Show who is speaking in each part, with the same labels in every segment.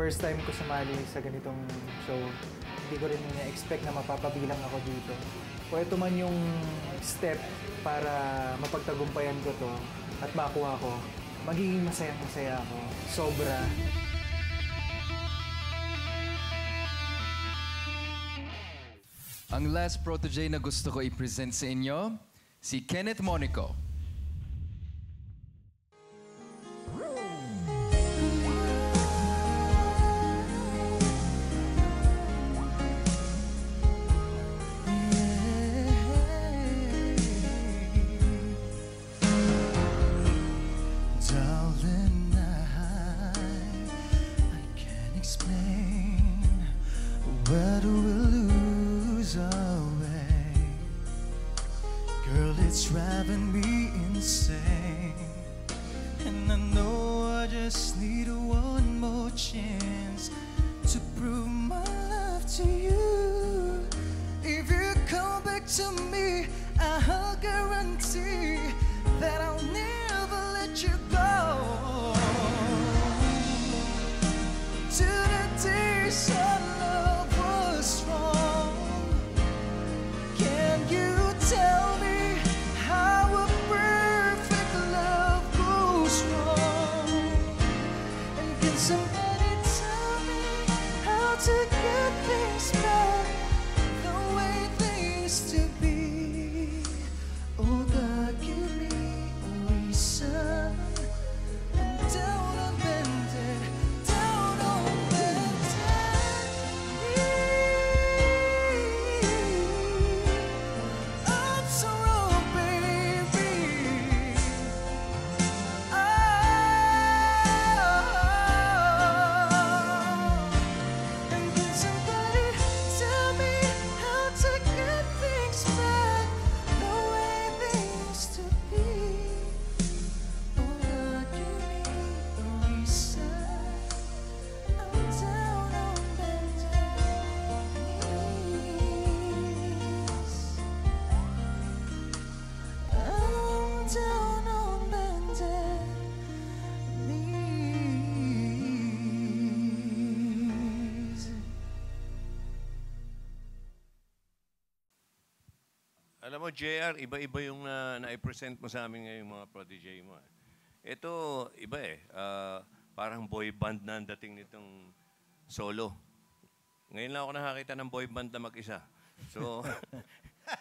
Speaker 1: first time ko sumali sa ganitong show. Hindi ko rin na-expect na mapapabilang ako dito. Kung ito man yung step para mapagtagumpayan ko to at makuha ko, magiging masayang-masaya ako. Sobra.
Speaker 2: Ang last protege na gusto ko i-present sa inyo, si Kenneth Monico.
Speaker 3: Where do we lose our way? Girl, it's driving me insane. And I know I just need one more chance to prove my love to you. If you come back to me, I'll guarantee that I'll never let you go. To the days of love was strong. Can you tell me how a perfect love goes wrong? And can somebody tell me how to get things back the way they used to be? Oh God, give me a reason. I'm down on bended, down on bended knee. I'm so wrong, baby. And can somebody tell me how to get things back the way they used to be? Oh God, give me a reason. I'm down on bended knees. I'm down on bended knees.
Speaker 4: Alam mo, JR, iba-iba yung na-present mo sa amin ngayong mga protege mo. Ito, iba eh. Parang boy band na ang dating nitong solo. Ngayon lang ako nakakita ng boy band na mag-isa. So,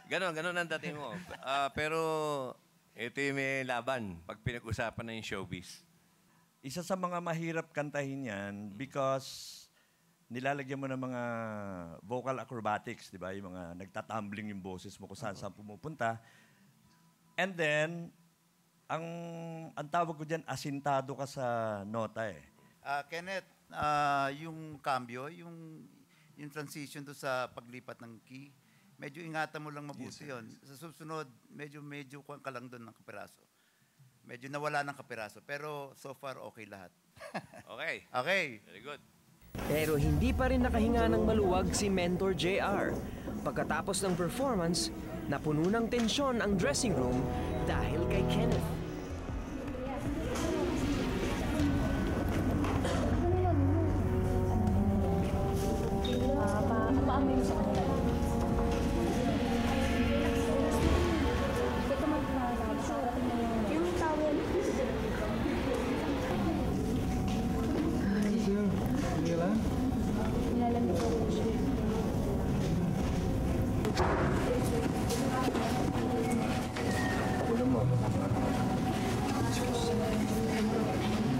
Speaker 4: ganon ang dating mo. Pero, ito yung may laban pag pinag-usapan na yung showbiz.
Speaker 5: Isa sa mga mahirap kantahin yan because nilalagyan mo ng mga vocal acrobatics, di ba? Yung mga nagtatumbling yung boses mo kung saan pumupunta. And then, ang tawag ko dyan, asintado ka sa nota eh.
Speaker 6: Kenneth, yung cambio, yung transition to sa paglipat ng key, medyo ingatan mo lang mabuti yun. Sa susunod, medyo kuwan ka lang doon ng kapiraso. Medyo nawala ng kapiraso. Pero so far, okay lahat.
Speaker 4: Okay.
Speaker 6: Okay.
Speaker 4: Very good.
Speaker 7: Pero hindi pa rin nakahinga ng maluwag si Mentor JR. Pagkatapos ng performance, napuno ng tensyon ang dressing room dahil kay Kenneth.
Speaker 8: Paamin sa kanila. Ito yung towel.
Speaker 1: Hindi lang.
Speaker 8: Nilalamig ko siya.
Speaker 1: Ulo mo.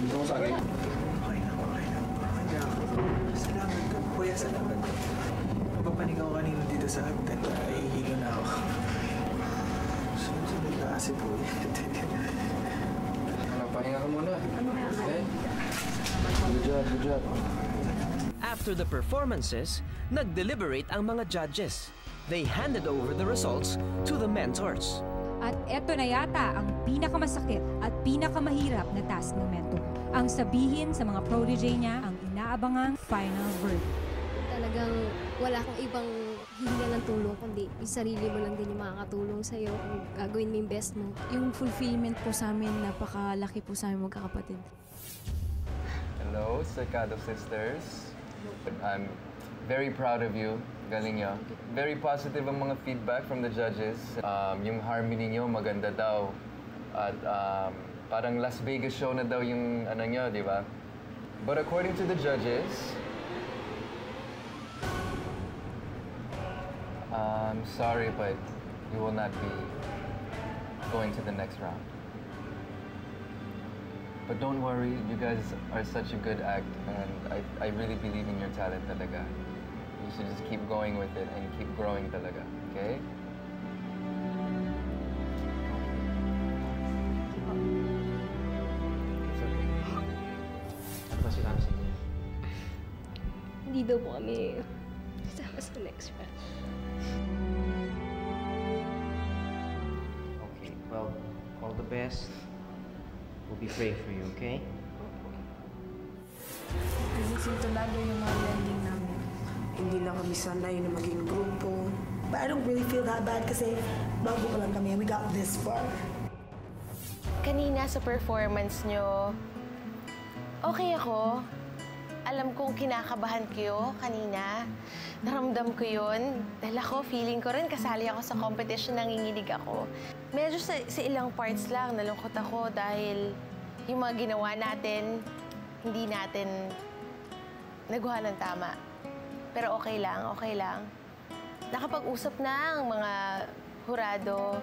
Speaker 1: Gusto mo sa akin? Okay lang. Salamat ka. Kuya, salamat ka. Mapapanig ako kanina dito sa hagdan. Nahihilo na ako. Sunod-sunod na kasi po. Pahinga ka muna. Okay? Good job.
Speaker 7: After the performances, nag-deliberate ang mga judges. They handed over the results to the mentors.
Speaker 9: At eto na yata ang pinakamasakit at pinakamahirap na task ng mentor. Ang sabihin sa mga protege niya ang inaabangang final verdict.
Speaker 8: Talagang wala kang ibang hihinga ng tulong, kundi yung sarili mo lang din yung makakatulong sa'yo kung gagawin mo yung best mo.
Speaker 10: Yung fulfillment po sa amin, napakalaki po sa amin magkakapatid.
Speaker 2: Hello, Secado Sisters. I'm very proud of you. Galing nyo. Very positive ang mga feedback from the judges. Yung harmony nyo, maganda daw. At parang Las Vegas show na daw yung ano nyo, di ba? But according to the judges, I'm sorry, but you will not be going to the next round. But don't worry, you guys are such a good act, and I really believe in your talent talaga. You should just keep going with it and keep growing talaga, okay?
Speaker 8: Hindi daw po kami kasama sa next round.
Speaker 7: Okay, well, all the best. We'll be praying for you, okay?
Speaker 10: Sintonado yung mga landing namin. Hindi lang kami sanay na maging grupo. But I don't really feel that bad kasi bago pa lang kami. We got this far.
Speaker 11: Kanina sa performance nyo, okay ako. Alam kong kinakabahan kayo kanina. Naramdam ko yun. Dahil ako, feeling ko rin kasali ako sa competition, nanginginig ako. Medyo sa ilang parts lang, nalungkot ako dahil yung mga ginawa natin, hindi natin nagawa ng tama. Pero okay lang, okay lang. Nakapag-usap na ang mga hurado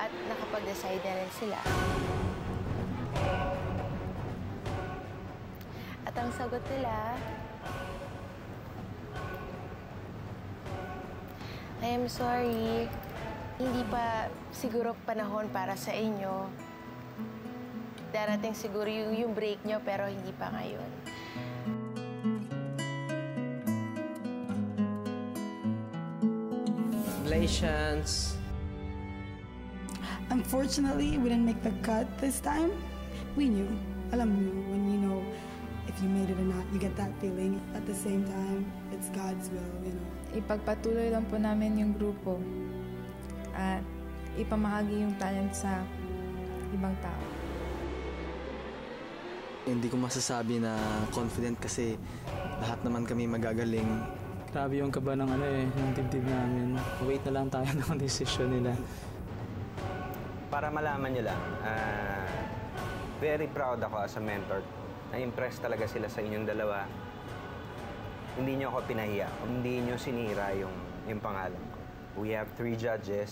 Speaker 11: at nakapag-decide na rin sila. At ang sagot nila, I am sorry, hindi pa siguro panahon para sa inyo. Darating siguro yung break nyo, pero hindi pa ngayon.
Speaker 7: Congratulations.
Speaker 10: Unfortunately, we didn't make the cut this time. We knew. Alam mo, when you know if you made it or not, you get that feeling. At the same time, it's God's will, you know.
Speaker 12: Ipagpatuloy lang po namin yung grupo at ipamahagi yung talent sa ibang tao.
Speaker 3: Hindi ko masasabi na confident kasi lahat naman kami magagaling.
Speaker 1: Grabe yung kaba ng ng dibdib namin. Wait na lang tayo ng desisyon nila.
Speaker 13: Para malaman nyo lang, very proud ako as a mentor. Na-impress talaga sila sa inyong dalawa. Hindi nyo ako pinahiya. Hindi nyo sinira yung pangalan ko. We have 3 judges.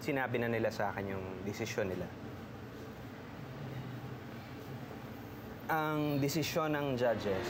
Speaker 13: Sinabi na nila sa akin yung desisyon nila. Ang desisyon ng judges